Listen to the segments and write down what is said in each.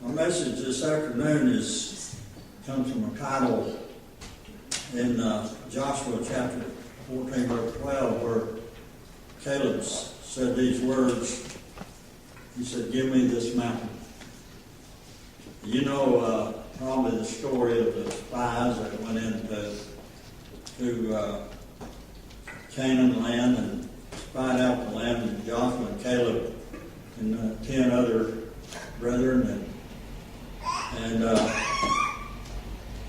My message this afternoon comes from a title in Joshua chapter 14, verse 12, where Caleb said these words. He said, "Give me this mountain." You know probably the story of the spies that went into Canaan land and spied out the land, and Joshua and Caleb and 10 other brethren, and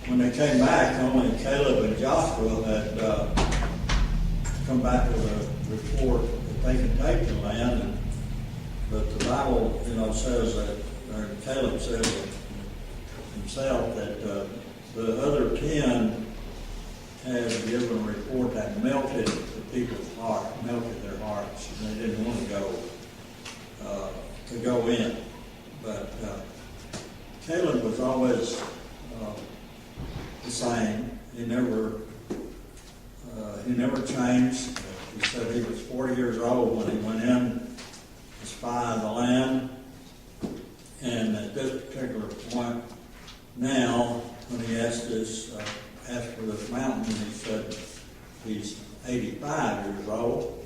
when they came back, only Caleb and Joshua had come back with a report that they could take the land, but the Bible, says that, or Caleb says himself that the other 10 had given a report that melted the people's heart, melted their hearts, and they didn't want to go in. But Caleb was always the same. He never changed. He said he was 40 years old when he went in to spy the land, and at this particular point now, when he asked for this mountain, he said he's 85 years old.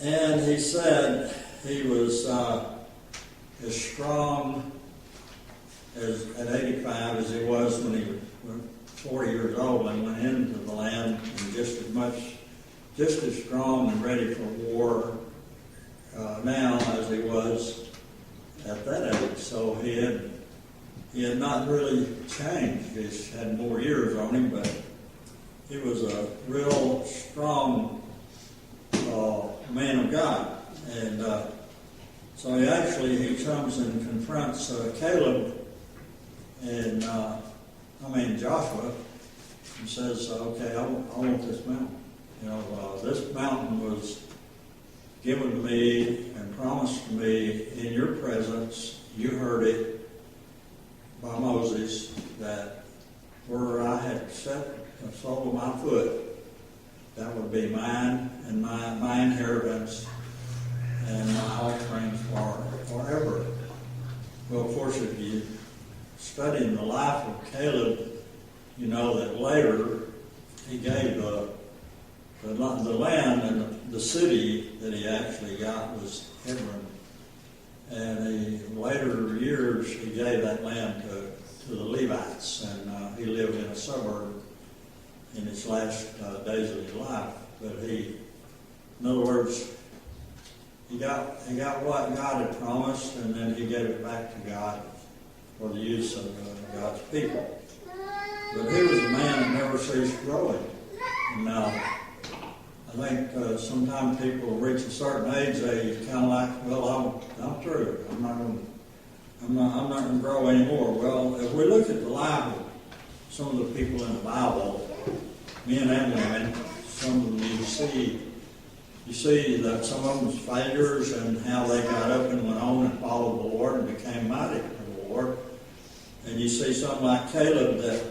And he said he was as strong at 85 as he was when he was 40 years old and went into the land, and just as strong and ready for war now as he was at that age. So he had not really changed. He had more years on him, but he was a real strong man of God. And so he comes and confronts Caleb and Joshua, and says, "Okay, I want this mountain. This mountain was given to me and promised to me in your presence. You heard it by Moses, that where I had set the sole of my foot, that would be mine and my inheritance and my offerings forever." Well, of course, if you study the life of Caleb, you know that later he gave the land, and the city that he actually got was Hebron. And in later years, he gave that land to the Levites, and he lived in a suburb in his last days of his life. But in other words, he got what God had promised, and then he gave it back to God for the use of God's people. But he was a man that never ceased growing. And I think sometimes people reach a certain age, they kind of like, well, I'm through. I'm not going to grow anymore. Well, if we look at the life of some of the people in the Bible, men and women, some of them you see that some of them's failures and how they got up and went on and followed the Lord and became mighty for the Lord. And you see something like Caleb that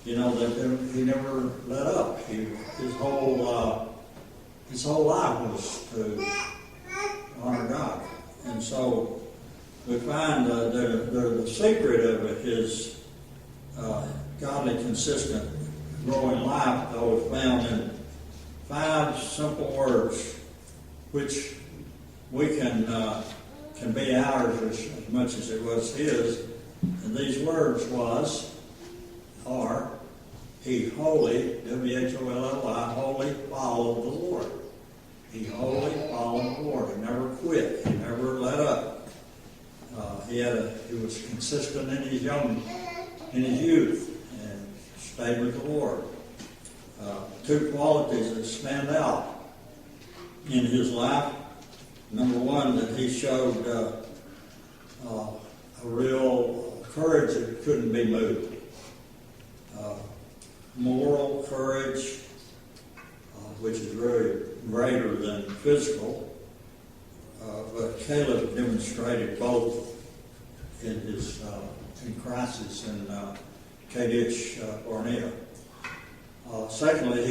he never let up. His whole life was to honor God. And so we find the secret of his godly, consistent, growing life, though, is found in 5 simple words, which we can be ours as much as it was his. And these words are, he wholly, W-H-O-L-L-Y, wholly followed the Lord. He wholly followed the Lord. He never quit. He never let up. He was consistent in his youth, and stayed with the Lord. 2 qualities that stand out in his life. Number one, that he showed a real courage that couldn't be moved. Moral courage, which is very greater than physical. But Caleb demonstrated both in his crisis in Kadesh Barnea. Secondly,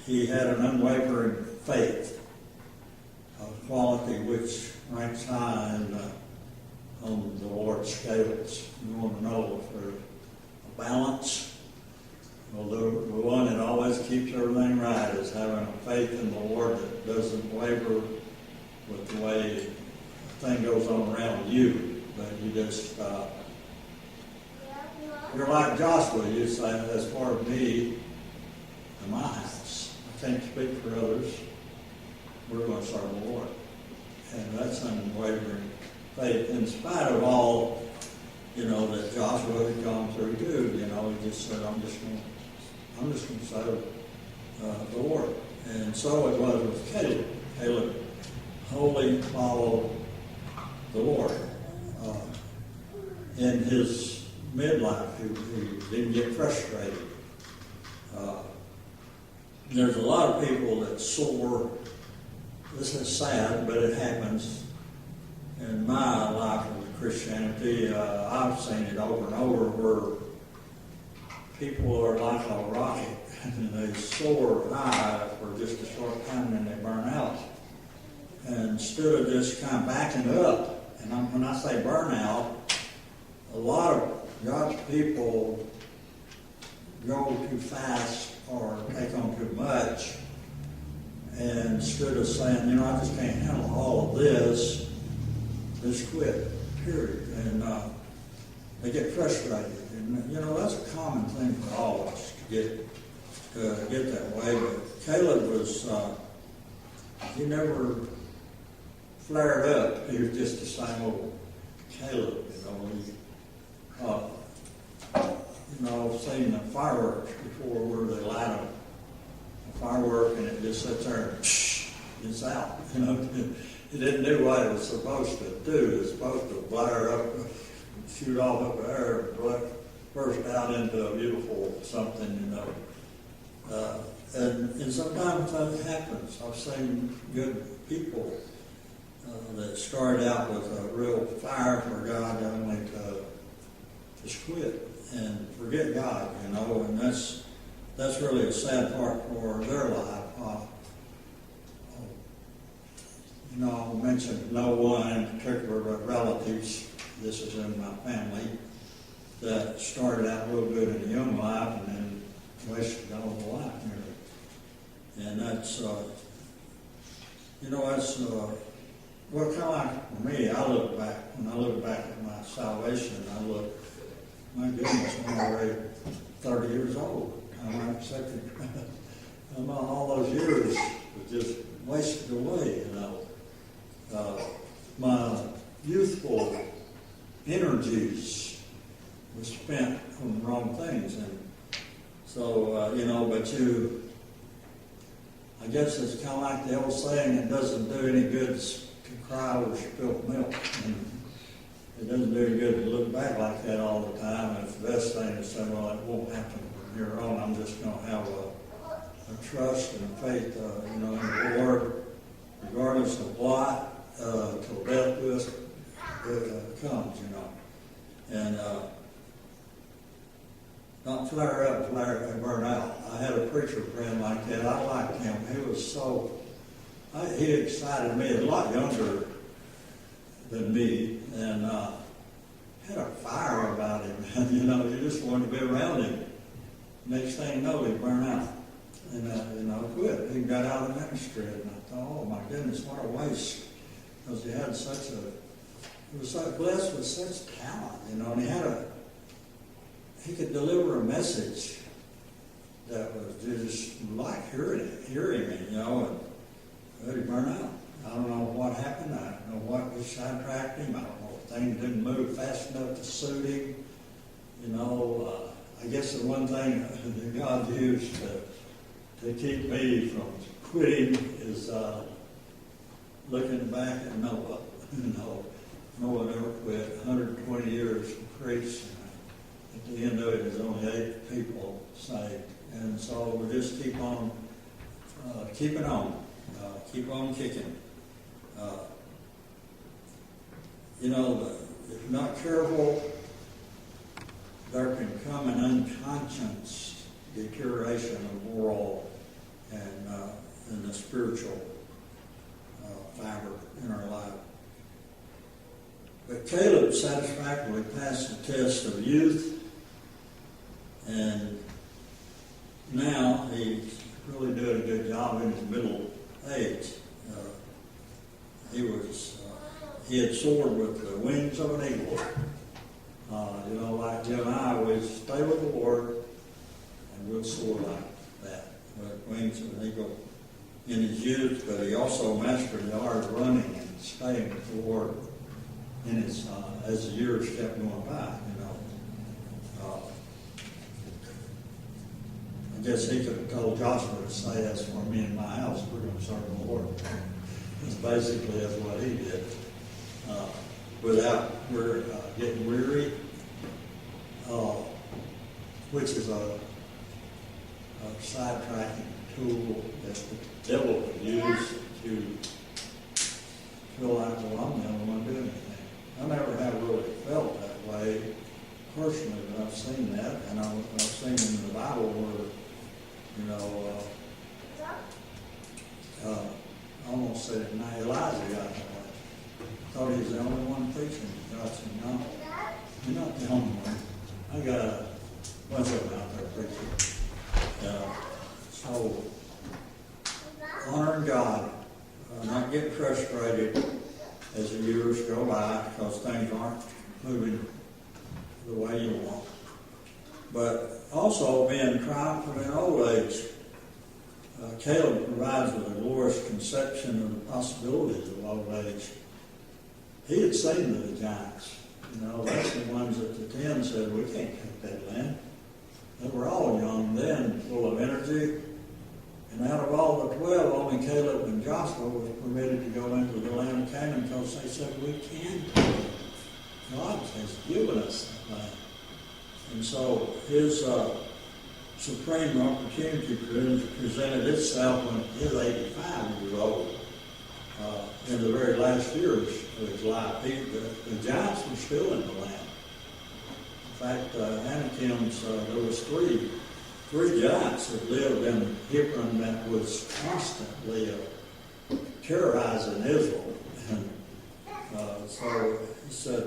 he had an unwavering faith, a quality which ranks high on the Lord's scales. You want to know if there's a balance. Well, the one that always keeps everything right is having a faith in the Lord that doesn't waver with the way the thing goes on around you. But you just, you're like Joshua. You say, as far as me and my house, I can't speak for others. We're going to serve the Lord. And that's unwavering faith in spite of all, that Joshua had gone through too. He just said, I'm just going to serve the Lord. And so it was with Caleb. Caleb wholly followed the Lord. In his midlife, he didn't get frustrated. There's a lot of people that soar. This is sad, but it happens. In my life with Christianity, I've seen it over and over where people are like a rocket and they soar high for just a short time and then they burn out. And instead of just kind of backing up, and when I say burn out, a lot of God's people go too fast or take on too much. And instead of saying, I just can't handle all of this, just quit, period. And they get frustrated. And, that's a common thing for all of us to get that way. But Caleb was, he never flared up. He was just the same old Caleb, I've seen the fireworks before where they light a firework and it just sits there and it's out. It didn't do what it was supposed to do. It was supposed to blare up, shoot off up there, and burst out into a beautiful something, And sometimes that happens. I've seen good people that started out with a real fire for God only to just quit and forget God, and that's really a sad part for their life. I mentioned no one in particular, but relatives, this is in my family, that started out real good in a young life and then wasted all the life nearly. And that's, kind of like for me, when I look back at my salvation, I look, my goodness, I'm already 30 years old. I'm accepted. All those years was just wasted away, My youthful energies were spent on the wrong things. And so, I guess it's kind of like the old saying, it doesn't do any good to cry over spilt milk. And it doesn't do any good to look back like that all the time. It's the best thing to say, well, it won't happen from here on. I'm just going to have a trust and a faith, in the Lord, regardless of what, till death do us comes, And not flare up, and burn out. I had a preacher friend like that. I liked him. He was he excited me. He was a lot younger than me, and had a fire about him. You just wanted to be around him. Next thing you know, he burned out. And quit. He got out of the ministry, and I thought, oh my goodness, what a waste. Because he had he was so blessed with such talent, and he could deliver a message that was just like hearing it, and he burned out. I don't know what happened. I don't know what was sidetracked him. I don't know if things didn't move fast enough to suit him. I guess the one thing that God used to keep me from quitting is looking back at Noah. Noah never quit. 120 years of preaching. At the end of it, there's only 8 people saved. And so we just keep on keeping on. Keep on kicking. If you're not careful, there can come an unconscious deterioration of moral and the spiritual fiber in our life. But Caleb satisfactorily passed the test of youth, and now he's really doing a good job in his middle age. He had soared with the wings of an eagle. Like you and I, we stay with the Lord, and we'll soar like that, with wings of an eagle in his youth. But he also mastered the art of running and staying with the Lord in his as the years kept going by. I guess he could have told Joshua to say, "As for me and my house, we're going to serve the Lord." That's basically what he did, without getting weary, which is a sidetracking tool that the devil could use to feel like, well, I'm the only one doing anything. I never have really felt that way personally, but I've seen that, and I've seen in the Bible where, I almost said it now, Elijah got that way. Thought he was the only one preaching. God said, no, you're not the only one. I got a bunch of them out there preaching. So, honoring God, not getting frustrated as the years go by because things aren't moving the way you want. But also being triumphant in old age. Caleb provides with a glorious conception of the possibilities of old age. He had seen the giants. That's the ones that the 10 said, we can't take that land. They were all young then, full of energy. And out of all the 12, only Caleb and Joshua was permitted to go into the land of Canaan because they said, we can take it. God has given us that land. And so his supreme opportunity presented itself when he was 85 years old. In the very last years of his life, the giants were still in the land. In fact, Anakin's, there was three giants that lived in Hebron that was constantly terrorizing Israel. And so he said,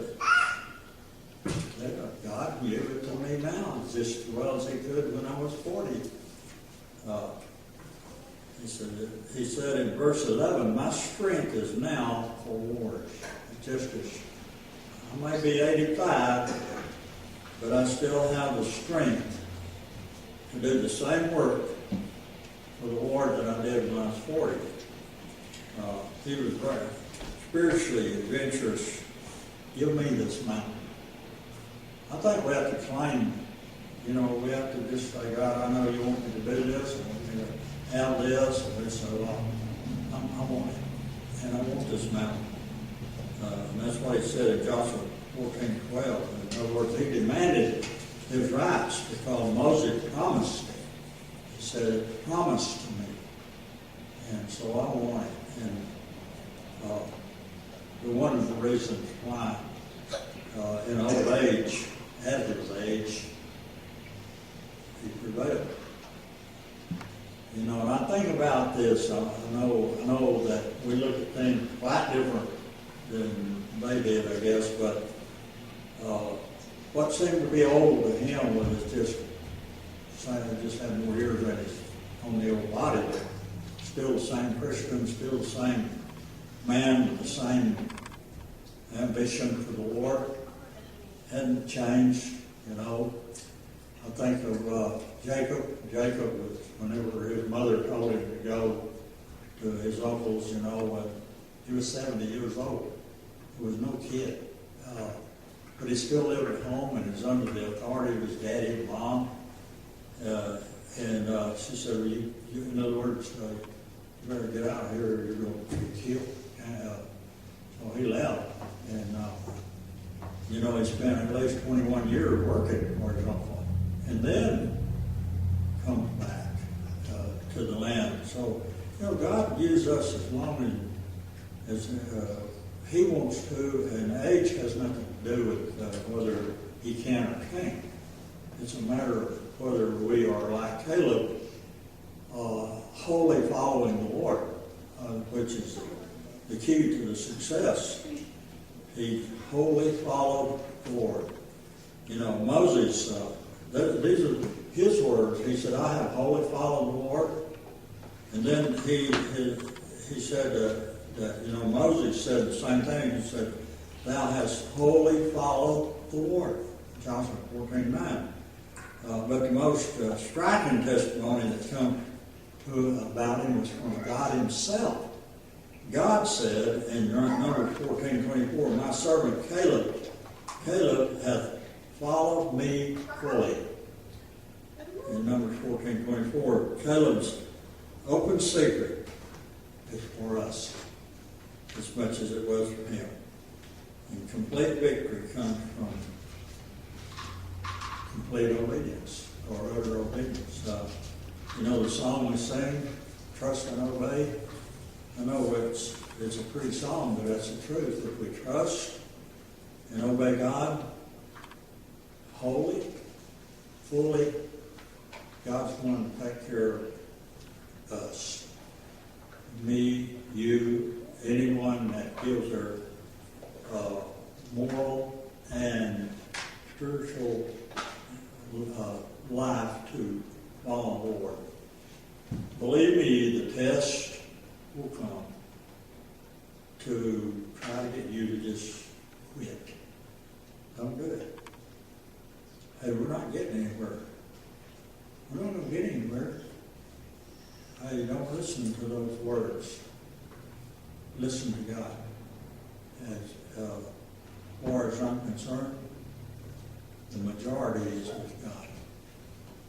God gave it to me now, just as well as he could when I was 40. He said in verse 11, my strength is now for wars. Just as I may be 85, but I still have the strength to do the same work for the Lord that I did when I was 40. He was very spiritually adventurous. Give me this mountain. I think we have to claim, we have to just say, God, I know you want me to do this, I want me to have this, and we say, well, I want it, and I want this mountain. And that's what he said in Joshua 14:12. In other words, he demanded his rights because Moses promised it. He said, it promised to me. And so I want it. And one of the reasons why in old age, at his age, he prevailed. And I think about this. I know that we look at things quite different than they did, I guess. But what seemed to be old to him was just had more years on the old body. But still the same Christian, still the same man with the same ambition for the Lord. Hadn't changed, I think of Jacob. Jacob was, whenever his mother told him to go to his uncle's, when he was 70 years old. He was no kid. But he still lived at home and was under the authority of his daddy and mom. And she said, well, you, in other words, you better get out of here or you're going to be killed. So he left. And he spent at least 21 years working for his uncle, and then comes back to the land. So, God uses us as long as He wants to, and age has nothing to do with whether He can or can't. It's a matter of whether we are like Caleb, wholly following the Lord, which is the key to the success he wholly followed the Lord. You know, Moses, these are his words. He said, I have wholly followed the Lord. And then he said that, you know, Moses said the same thing. He said, thou hast wholly followed the Lord. Joshua 14:9. But the most striking testimony that comes about him was from God himself. God said in Numbers 14:24, my servant Caleb hath followed me fully. In Numbers 14:24, Caleb's open secret is for us as much as it was for him. And complete victory comes from complete obedience or utter obedience. You know the song we sing, Trust and Obey? I know it's a pretty song, but that's the truth. If we trust and obey God wholly, fully, God's going to take care of us. Me, you, anyone that gives their moral and spiritual life to follow the Lord. Believe me, the test will come to try to get you to just quit. Don't do it. Hey, we're not getting anywhere. We're not going to get anywhere. Hey, don't listen to those words. Listen to God. As far as I'm concerned, the majority is with God.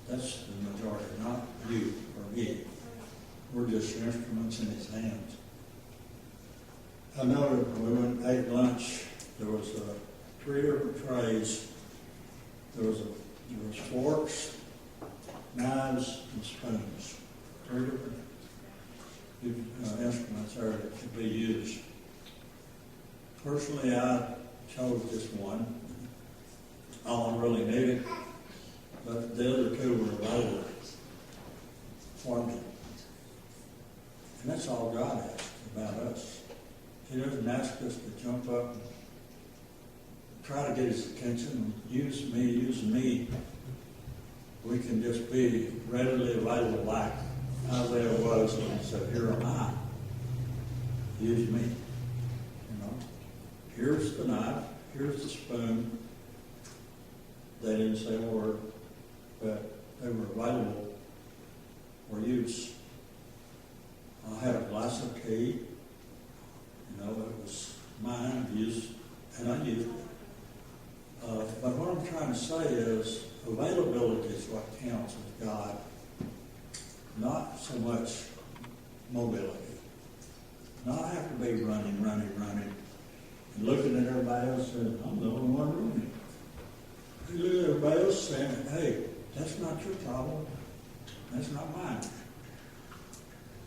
That's the majority, not you or me. We're just instruments in his hands. I know that when we went and ate lunch, there was 3 different trays. There was forks, knives, and spoons. 3 different instruments there that could be used. Personally, I chose just one. All I really needed, but the other 2 were available for me. And that's all God asks about us. He doesn't ask us to jump up and try to get his attention. Use me. We can just be readily available like Isaiah was when he said, here am I. Use me. You know, here's the knife. Here's the spoon. They didn't say a word, but they were available for use. I had a glass of tea. You know, it was mine, and I used it. But what I'm trying to say is availability is what counts with God, not so much mobility. Not have to be running, and looking at everybody else and saying, I'm the only one running. You look at everybody else saying, hey, that's not your problem. That's not mine.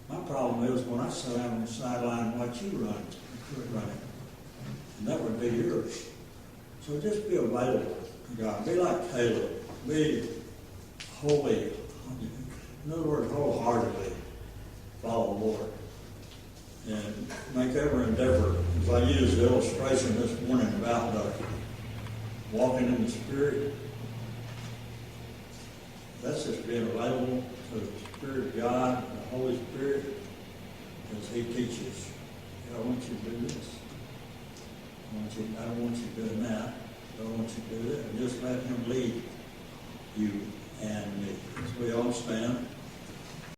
My problem is when I sit down on the sideline and watch you run and quit running. And that would be yours. So just be available to God. Be like Caleb. Be holy. In other words, wholeheartedly follow the Lord. And make every endeavor. As I used the illustration this morning about walking in the Spirit, that's just being available to the Spirit of God, the Holy Spirit, as he teaches. I want you to do this. I don't want you doing that. I don't want you to do that. And just let him lead you and me. So we all stand.